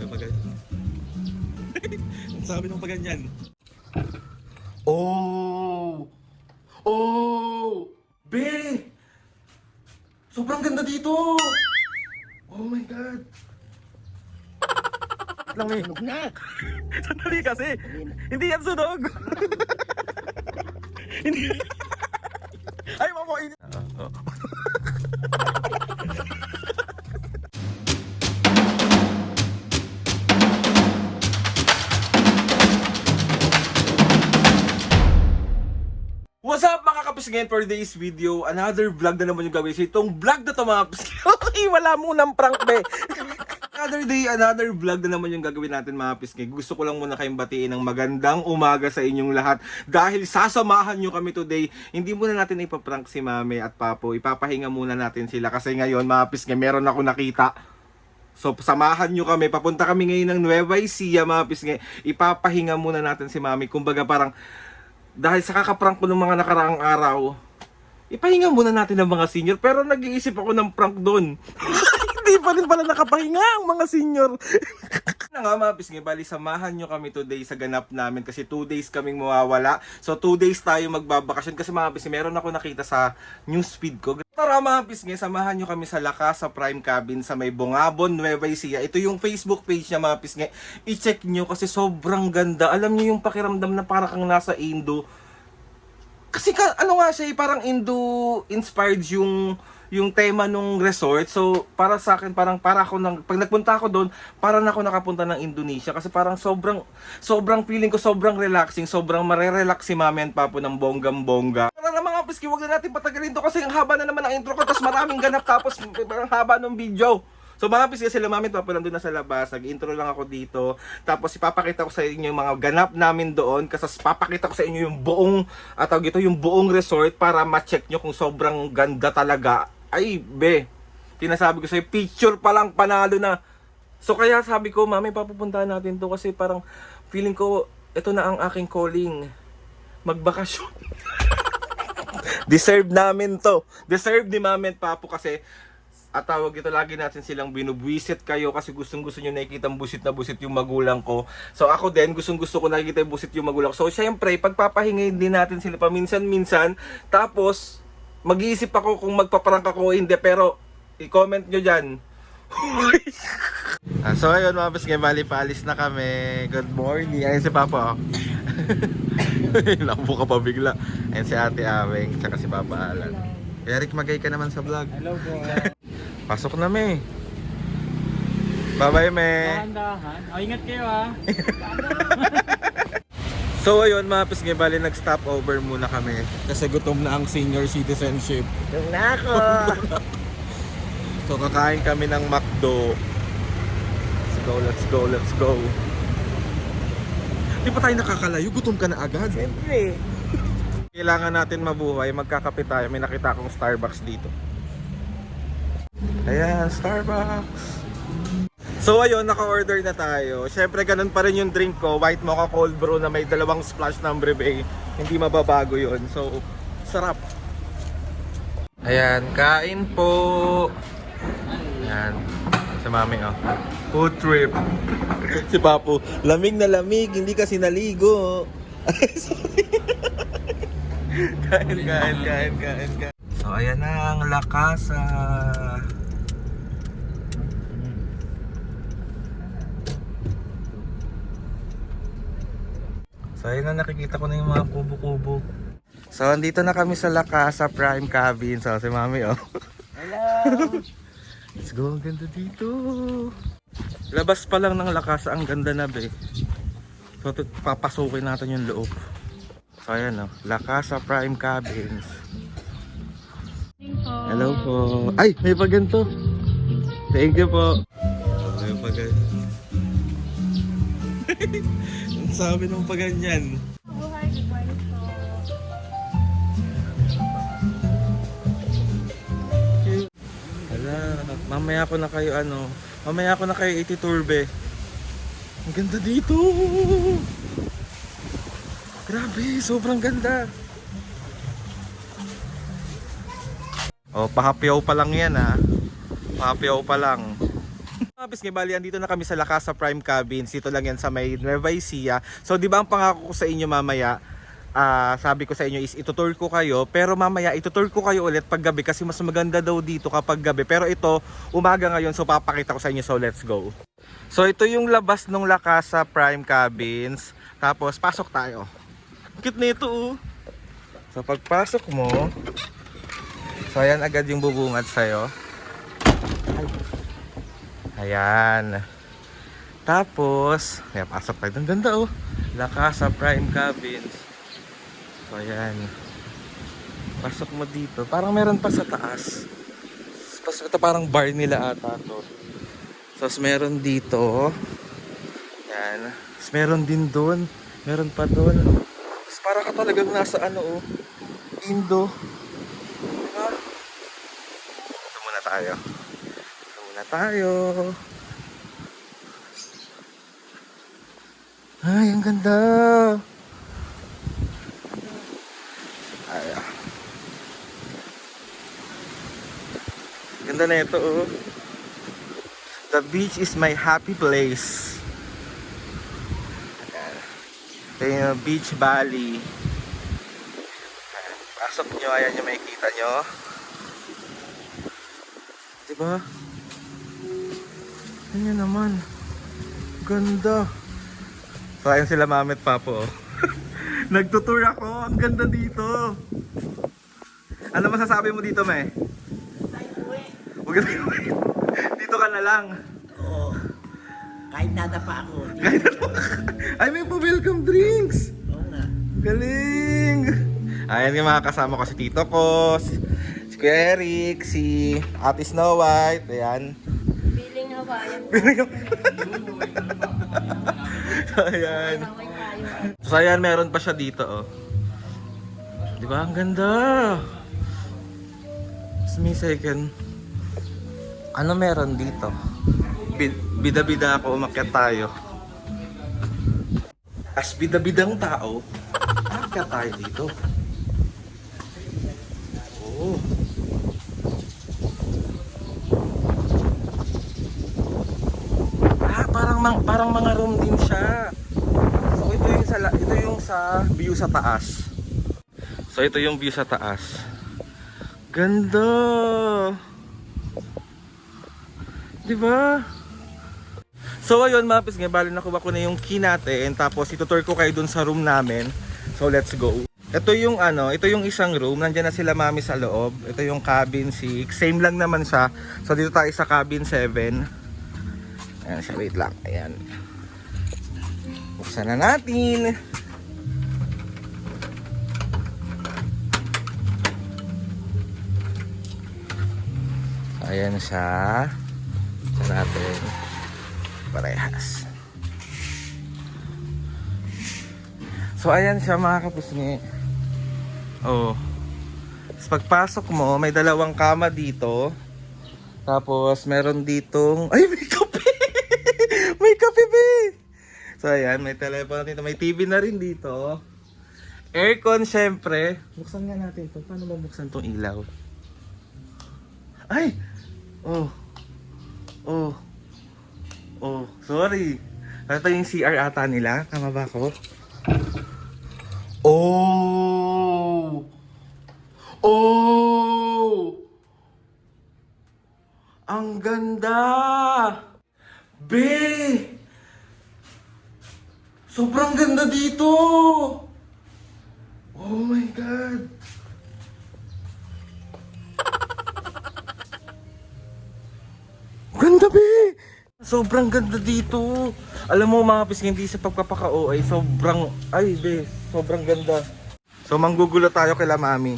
pag ang sabi ng paganyan. Oh! Oh! Be! Sobrang ganda dito! Oh my God! Lang eh. Sunog na. Sandali kasi. Hindi yan sunog. Hindi. Ay, mamain. What's up mga kapisngin, for today's video, another vlog na naman yung gawin. So itong vlog na to mga kapisngin, wala mo ng prank be. Another day, another vlog na naman yung gagawin natin mga kapisngin. Gusto ko lang muna kayong batiin ng magandang umaga sa inyong lahat. Dahil sasamahan nyo kami today, hindi muna natin ipaprank si Mami at Papo. Ipapahinga muna natin sila kasi ngayon mga kapisngin, meron ako nakita. So, samahan nyo kami. Papunta kami ngayon ng Nueva Ecija, mga kapisngin. Ipapahinga muna natin si Mami. Kumbaga parang dahil sa kakaprank ko ng mga nakaraang araw, ipahinga muna natin ng mga senior. Pero nag-iisip ako ng prank doon. Hindi pa rin pala nakapahinga ang mga senior. Na nga mga pisngi, bali samahan nyo kami today sa ganap namin kasi 2 days kaming mawawala. So 2 days tayo magbabakasyon kasi mga pisngi, meron ako nakita sa newsfeed ko. Tara mga pisngi, samahan nyo kami sa Lakas sa Prime Cabin sa may Bungabon, Nueva Ecija. Ito yung Facebook page niya mga pisngi. I-check nyo kasi sobrang ganda. Alam nyo yung pakiramdam na parang kang nasa Indo. Kasi ano nga siya, parang Indo-inspired yung tema nung resort. So, para sa akin, parang para ako pag nagpunta ako doon, parang ako nakapunta ng Indonesia kasi parang sobrang feeling ko sobrang relaxing, sobrang marerelax si Mami and Papo ng bonggam-bongga. Para na mga piski, wag na natin patagalin to kasi ang haba na naman ang intro ko, tapos maraming ganap tapos ang haba ng video. So mga piski, sila Mami at Papo nandun na sa labas, nag-intro lang ako dito, tapos ipapakita ko sa inyo yung mga ganap namin doon, kasi papakita ko sa inyo yung buong, yung buong resort para ma-check nyo kung sobrang ganda talaga. Ay, be, tinasabi ko sa'yo, picture pa lang panalo na. So kaya sabi ko, Mami, papupuntahan natin to kasi parang feeling ko, ito na ang aking calling. Magbakasyon. Deserve namin to. Deserve ni Mami at Papo kasi, at tawag ito, lagi natin silang binubwisit kayo kasi gustong-gusto nyo nakikita busit na busit yung magulang ko. So ako din, gustong-gusto ko nakikita yung busit yung magulang ko. So syempre, pagpapahingay din natin sila paminsan-minsan, tapos, mag-iisip ako kung magpaparang ako o hindi, pero i-comment nyo dyan. So ayun mga pisngi, bali paalis na kami. Good morning. Ayun si Papa. Nakupo ka pa bigla. Ayun si Ate Aweng, tsaka si Papa Alan. Eric, magay ka naman sa vlog. Hello po. Pasok na me. Bye-bye me. Dahan-dahan. O, ingat kayo ha. So ayun mga pisngi, bali nag-stop over muna kami kasi gutom na ang senior citizenship. Gutom na ako. So kakain kami ng McDo. Let's go. Di pa tayo nakakalayo, gutom ka na agad. Siyempre. Kailangan natin mabuhay, magkakape tayo. May nakita akong Starbucks dito. Ayan, Starbucks. So ayun, naka-order na tayo. Syempre ganun pa rin yung drink ko, white mocha cold brew na may 2 splash ng breve. Hindi mababago yun. So, sarap. Ayan, kain po. Ayan, si Mami oh. Food trip. Si Papo, lamig na lamig, hindi kasi naligo. Kain. So ayan na ang Lakasa. So ayun na, nakikita ko na yung mga kubo-kubo. So andito na kami sa Lakasa Prime Cabin. So si Mami oh. Hello. Let's go, ang ganda dito. Labas pa lang ng Lakasa, ang ganda na be. So papasukin natin yung loob. So ayan oh, Lakasa Prime Cabins. Hello po. Ay, may paganto. Thank you po. May paganto. Ang sabi ng paganyan. Buhay, good morning po. Hala, mamaya ko na kayo ititurbe. Ang ganda dito. Grabe, sobrang ganda. Oh, pahapyaw pa lang yan ha. Pahapyaw pa lang. mga pisngi, bali, andito na kami sa La Casa Prime Cabins. Dito lang yan sa may Nueva Ecija. So, di ba ang pangako ko sa inyo mamaya, sabi ko sa inyo is itutour ko kayo. Pero mamaya, itutour ko kayo ulit pag gabi kasi mas maganda daw dito kapag gabi. Pero ito, umaga ngayon, so papakita ko sa inyo. So, let's go. So, ito yung labas ng La Casa Prime Cabins. Tapos, pasok tayo. Cute na ito, oh. So, pagpasok mo, so, ayan agad yung bubungad sa'yo. Ayan. Tapos, ayan, pasok tayo. Ang ganda, oh. La Casa Prime Cabins. So, ayan. Pasok mo dito. Parang meron pa sa taas. Pasok ito, parang bar nila ata to. Tapos, meron dito. Ayan. Tapos, meron din doon. Meron pa doon. Tapos, parang ka talagang nasa ano, oh. Indo. Diba? Ito muna tayo. Tayo. Ay, ang ganda. Ay, ganda na ito, oh. The beach is my happy place. Ayan. Ito yung Beach Valley. Ayan. Pasok nyo, ayan yung makikita nyo. Diba? Ayan naman. Ganda. So ayun sila mami at papa, oh. Nagtutour ako. Ang ganda dito. Ano masasabi mo dito, me? Huwag na dito ka na lang. Oo. Kahit nada pa ako. Ay, may pa-welcome drinks. Oo nga. Galing. Ayan yung mga kasama ko. Si tito ko, si Kuya Eric, si Ate Snow White. Ayan. Feeling Hawaiian. Ayan. So ayan, meron pa siya dito, oh. Di ba? Ang ganda. Just me second. Ano meron dito? Bida-bida ako, umakyat tayo. As bida-bidang tao, umakyat tayo dito. Oh. Parang mga room din siya. So ito yung sa view sa taas. So ito yung view sa taas. Ganda. 'Di ba? So ayun mga pisngi, bali nakuha ko na yung key natin, tapos itutour ko kayo dun sa room namin. So let's go. Ito yung ito yung isang room. Nandiyan na sila mami sa loob. Ito yung cabin 6. Same lang naman siya. So dito tayo sa cabin 7. Ayan siya, wait lang. Ayan. Buksan na natin. So, ayan siya. Buksan natin. Parehas. So ayan siya mga kapusni. Oh. Tapos pagpasok mo, may dalawang kama dito. Tapos meron ditong, ay, may kape. May kape, be. So ayan, may telepono dito, may TV na rin dito. Aircon syempre. Buksan nga natin 'to. Paano ba buksan 'tong ilaw? Ay. Oh. Oh. Oh, sorry. Ito yung CR ata nila. Tama ba ako? Oh! Oh! Ang ganda! Be! Sobrang ganda dito! Oh my God! Ganda, be! Sobrang ganda dito. Alam mo mga pisngi, hindi sa pagpapaka-OA, sobrang, ay be, sobrang ganda. So manggugulo tayo kila mami.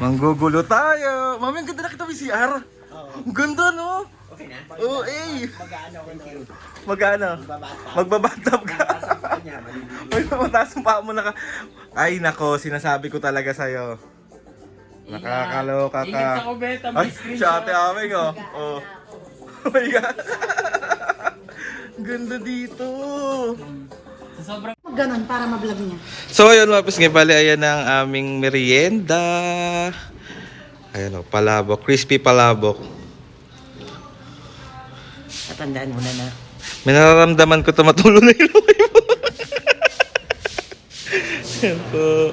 Manggugulo tayo. Mami, ang ganda na kita may CR. Ang ganda, no? Okay na? Oo, eh. Mag-ano ko na yun. Mag-ano? Magbabatap ka. Uy, mataas ang paa mo na ka. Ay, nako, sinasabi ko talaga sa'yo. Nakakaloka ka. Ingat sa kubeta, Ay, may si screenshot. Ate Aming, oh. Oh. Oh my God. Ganda dito. Sa sobrang Ganon para ma-vlog niya. So ayun mga pisngi, bali ayan ang aming merienda. Ayan o, palabok, crispy palabok. Tandaan mo na na. May nararamdaman ko tumatulo na yung lukay mo. Yan po.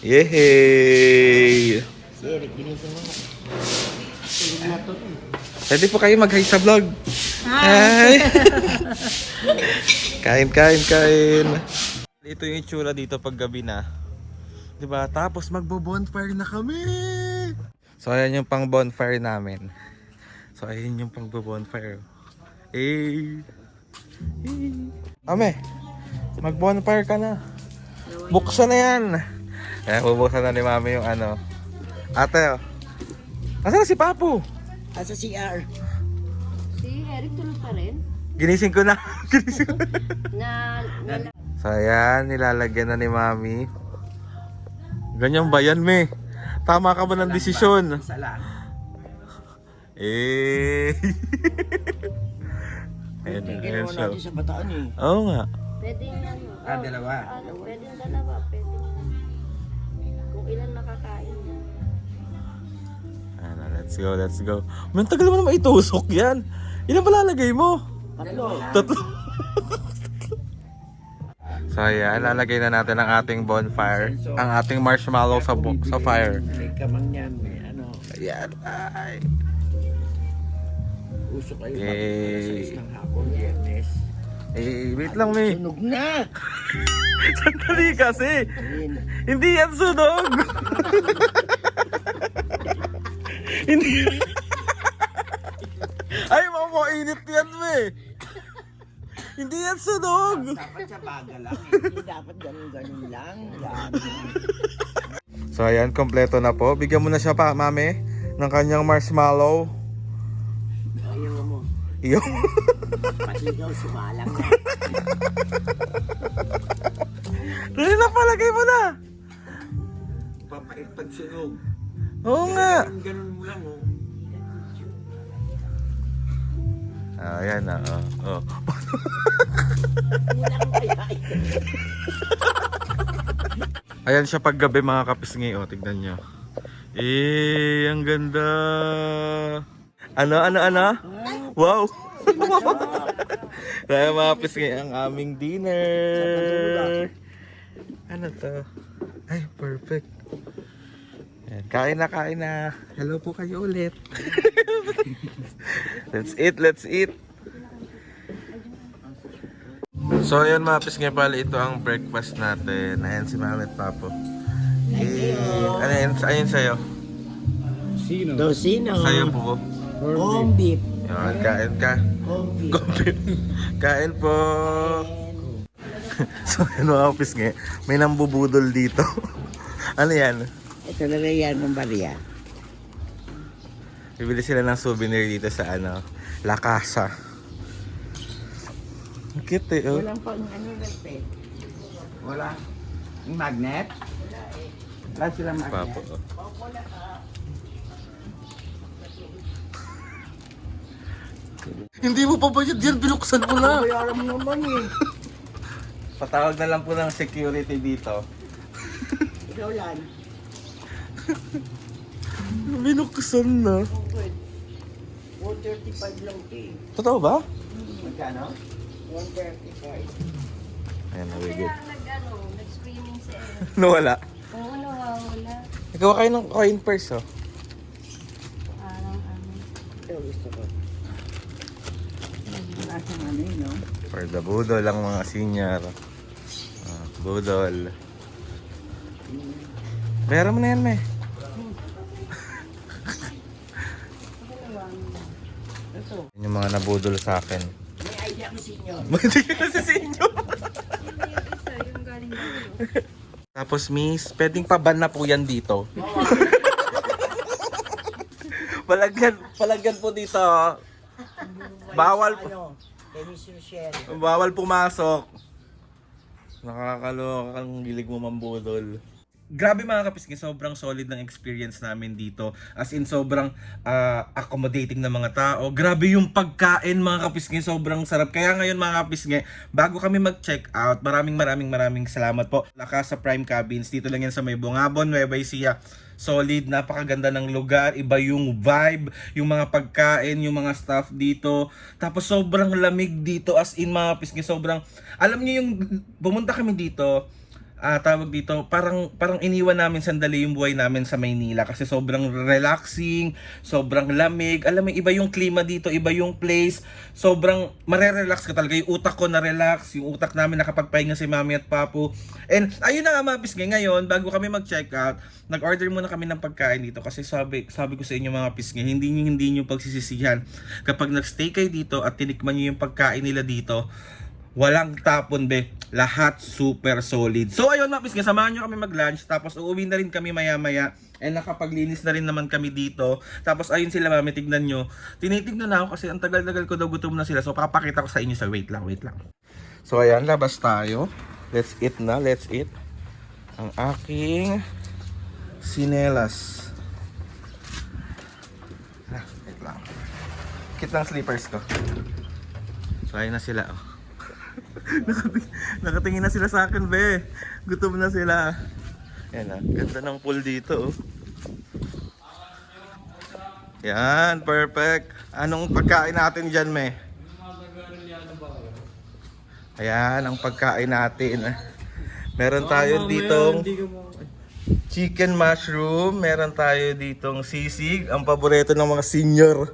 Yehey! Si Eric, ginising mo. Tulog na to. Pwede po kayo mag-hi sa vlog. Hi! Kain. Ito yung itsura dito pag gabi na. Diba? Tapos magbo-bonfire na kami! So ayan yung pang bonfire namin. So ayan yung pang bonfire. Eh! Ame! Mag-bonfire ka na. Buksan na yan! Ayan, bubuksan na ni Mami yung ano. Ate, oh. Nasaan na si Papo? Asa CR. Si Eric tulog pa rin. Ginising ko na. So ayan, nilalagyan na ni Mami. Ganyan ba yan, me? Tama ka ba ng desisyon? Isa lang. Eh. Ayan, Ito yung ayan ginawa siya. natin sa bataan eh. Oo nga. Pwede ano. Dalawa. Pwede dalawa. Pwede. Kung ilan makakain. Ano, let's go. Man, tagal mo naman itusok yan. Ilan ba lalagay mo? Tatlo. So ayan, lalagay na natin ang ating bonfire. Ang ating marshmallow sa fire. May kamang yan. May ano. Ayan, ay. Usok kayo. Yay. Alas 6 ng hapon. Biyernes. Eh, wait lang, me. Sunog na! Sandali kasi. Ayun. Hindi yan sunog. Hindi. Ay, mamainit yan, me. Hindi yan sunog. Dapat sa baga lang eh. Hindi dapat ganun-ganun lang. Yan. So ayan, kompleto na po. Bigyan mo na siya pa, Mami, ng kanyang marshmallow. Ayaw mo. Iyo. Pati ikaw sumalang na. Dali na, palagay mo na. Papait pag sunog. Oo nga. Ganun mo lang oh. Ayan na, oh. Kulang kaya ito. Ayan siya paggabi mga kapisngi, oh, tignan nyo. Eh, ang ganda. Ano? Wow. Kaya mga kapisngi, ang aming dinner. Ano to? Ay, perfect. Ayan, kain na. Hello po kayo ulit. Let's eat. So ayan mga pisngi pala, ito ang breakfast natin. Ayan si Mami at Papo. Ayan sa'yo. Dosino. Sa'yo po. Corn beef. Yan, kain ka. Corn beef. Kain po. So ayan mga pisngi, may nambubudol dito. Ano yan? Ito na yan ng bariya. Bibili sila ng souvenir dito sa ano, La Casa. Ang cute eh, oh. Walang pang ano eh. Wala. Yung magnet? Wala silang magnet. Papo, oh. Hindi mo pa bayad yan, binuksan mo na. Bayaran mo naman eh. Patawag na lang po ng security dito. Ikaw yan. Binuksan na. 135 lang eh. Totoo ba? Magkano? 135. Ayan, nabigit. Nag-screaming si Eric. Nawala. Oo, nawawala. Ikaw kayo ng coin purse, oh. Parang ano. Ito gusto ko. Nasaan ano yun, no? For the budol ang mga senior. Budol. Bayaran mo na yan, me. Ito. Yan yung mga nabudol sa akin. May idea ko sa inyo. Hindi ka na sa inyo. Hindi yung isa, yung galing dito. Tapos, miss, pwedeng paban na po yan dito. Palagyan po dito. Bawal po. Ano? Kay Mr. Sherry. Bawal pumasok. Nakakaloka kang gilig mo mambudol. grabe mga kapisngi, sobrang solid ng experience namin dito. As in, sobrang accommodating na mga tao. Grabe yung pagkain mga kapisngi, sobrang sarap. Kaya ngayon mga kapisngi, bago kami mag-check out, maraming salamat po. La Casa Prime Cabins, dito lang yan sa may Bungabon, Nueva Ecija. Solid, napakaganda ng lugar, iba yung vibe, yung mga pagkain, yung mga staff dito. Tapos sobrang lamig dito, as in mga kapisngi, sobrang, alam niyo yung, pumunta kami dito, tawag dito, parang iniwan namin sandali yung buhay namin sa Maynila kasi sobrang relaxing, sobrang lamig. Alam mo, iba yung klima dito, iba yung place. Sobrang marerelax ka talaga. Yung utak ko na-relax, yung utak namin nakapagpahinga si Mami at Papu. And ayun na nga mga pisngi, ngayon, bago kami mag-check out, nag-order muna kami ng pagkain dito kasi sabi ko sa inyo mga pisngi, hindi nyo pagsisisihan. Kapag nag-stay kayo dito at tinikman nyo yung pagkain nila dito, walang tapon be. Lahat super solid. So ayun mga pisngi, samahan nyo kami mag-lunch. Tapos uuwi na rin kami maya-maya. And nakapaglinis na rin naman kami dito. Tapos ayun sila Mami, tignan nyo. Tinitignan na ako kasi ang tagal-tagal ko daw gutom na sila. So papakita ko sa inyo sa wait lang. So ayan, labas tayo. Let's eat na, let's eat. Ang aking sinelas. Wait lang. Kit ng slippers ko. So ayun na sila oh. Nakatingin na sila sa akin, be. Gutom na sila. Yan ah, ganda ng pool dito. Oh. Yan, perfect. Anong pagkain natin dyan, me? Ayan, ang pagkain natin. Meron tayo ditong chicken mushroom. Meron tayo ditong sisig, ang paborito ng mga senior.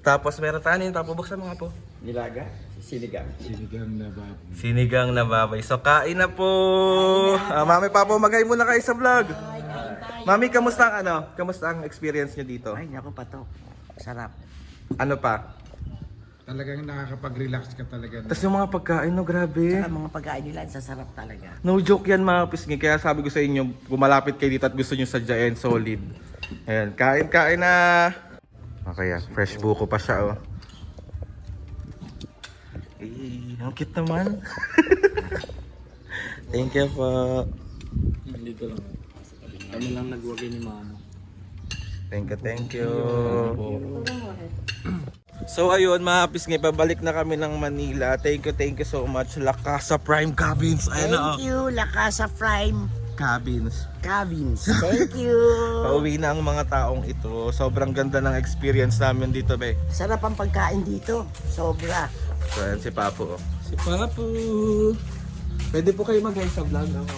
Tapos meron tayo nito, bubuksan mo nga po. Nilaga? Sinigang. Sinigang na babay. So kain na po. Mami, Papo, magay muna kayo sa vlog. Mami, kamusta ang experience niyo dito? Ay, naku pa to. Sarap. Ano pa? Talagang nakakapag-relax ka talaga. Tapos yung mga pagkain, no, grabe. Ang mga pagkain nila, sasarap talaga. No joke yan mga pisngi. Kaya sabi ko sa inyo, kumalapit kayo dito at gusto nyo sadyain, solid. Ayan, kain na. Okay, fresh buko pa siya, oh. Ang cute naman. Thank you po. Dito lang. Kami lang nagwagay ni Mama. Thank you. So ayun mga pisngi, pabalik na kami ng Manila. Thank you so much. La Casa Prime Cabins. Ayan na, oh. Thank you, La Casa Prime Cabins. Thank you. Pauwi na ang mga taong ito. Sobrang ganda ng experience namin dito, be. Sarap ang pagkain dito. Sobra. So ayan si Papu, oh. Si Papu. Pwede po kayo mag-hi sa vlog. Ano po?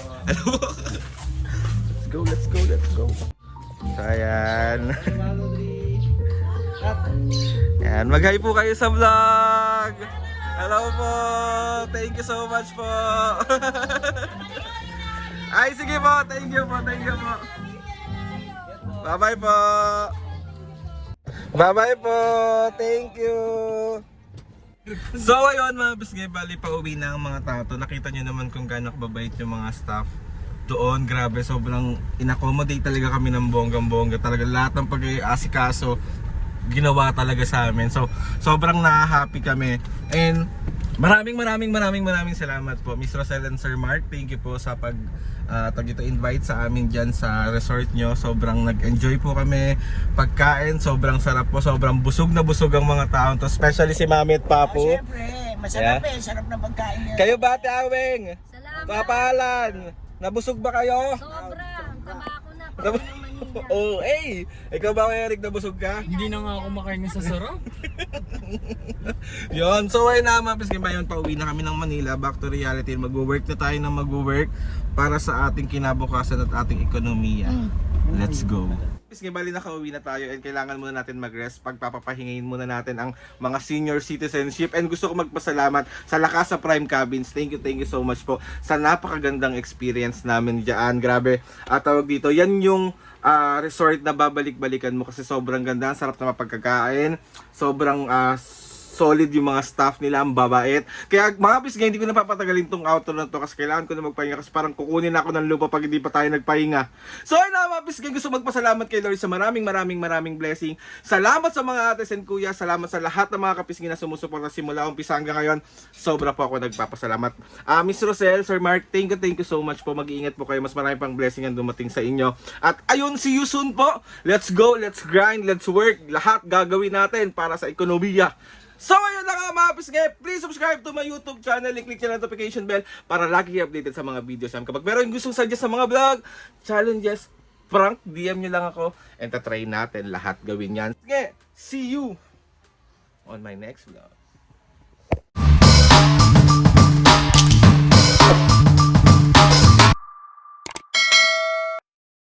Let's go. So ayan. Ayan, mag-hi po kayo sa vlog. Hello po. Thank you so much po. Ay, sige po. Thank you po. Bye-bye po. Bye-bye po. Thank you. So ayun mga bisgay, bali pa uwi na ang mga tato. Nakita nyo naman kung gaano kababait yung mga staff doon. Grabe, sobrang in-accommodate talaga kami ng bonggang-bongga. Talaga lahat ng pag-iasikaso ginawa talaga sa amin. So sobrang na-happy kami. And maraming salamat po Miss Rosel and Sir Mark. Thank you po sa invite sa amin dyan sa resort nyo. Sobrang nag-enjoy po kami. Pagkain, sobrang sarap po. Sobrang busog na busog ang mga tao to. Especially si Mami at Papu. Siyempre, masarap Yeah. Sarap ng pagkain niya. Kayo ba, Ate Aweng? Salamat. Kapalan. Nabusog ba kayo? Sobra. Taba ako na. Pag Nab- ng Manila. Oh, hey! Ikaw ba, Eric, nabusog ka? Hindi na nga ako makain sa sarap. Yon, so ayun na mga pisngi, yun, pauwi na kami ng Manila, back to reality. Mag-work na tayo ng mag-work para sa ating kinabukasan at ating ekonomiya. Let's go. Pisngi, bali nakauwi na tayo and kailangan muna natin mag-rest. Pagpapahingayin muna natin ang mga senior citizenship. And gusto ko magpasalamat sa La Casa Prime Cabins. Thank you so much po sa napakagandang experience namin dyan. Grabe, tawag dito, yan yung resort na babalik-balikan mo kasi sobrang ganda, sarap na mapagkakain, sobrang solid yung mga staff nila, ang babait. Kaya mga pisngay, hindi ko na papatagalin tong outro na to kasi kailangan ko na magpahinga kasi parang kukunin ako ng lupa pag hindi pa tayo nagpahinga. So ayun na mga pisngay, gusto magpasalamat kay Lord sa maraming blessing. Salamat sa mga ates and kuya, salamat sa lahat ng mga kapisngay na sumusuporta simula umpisa hanggang ngayon. Sobra po ako nagpapasalamat. Miss Rosel, Sir Mark, thank you so much po. Mag-iingat po kayo. Mas marami pang blessing ang dumating sa inyo. At ayun, see you soon po. Let's go, let's grind, let's work. Lahat gagawin natin para sa ekonomiya. So ayun na nga mga pisngay, please subscribe to my YouTube channel, i-click nyo ang notification bell para lagi updated sa mga videos namin. Kapag meron gustong suggest sa mga vlog, challenges, prank, DM nyo lang ako and tatry natin lahat gawin yan. Sige, see you on my next vlog.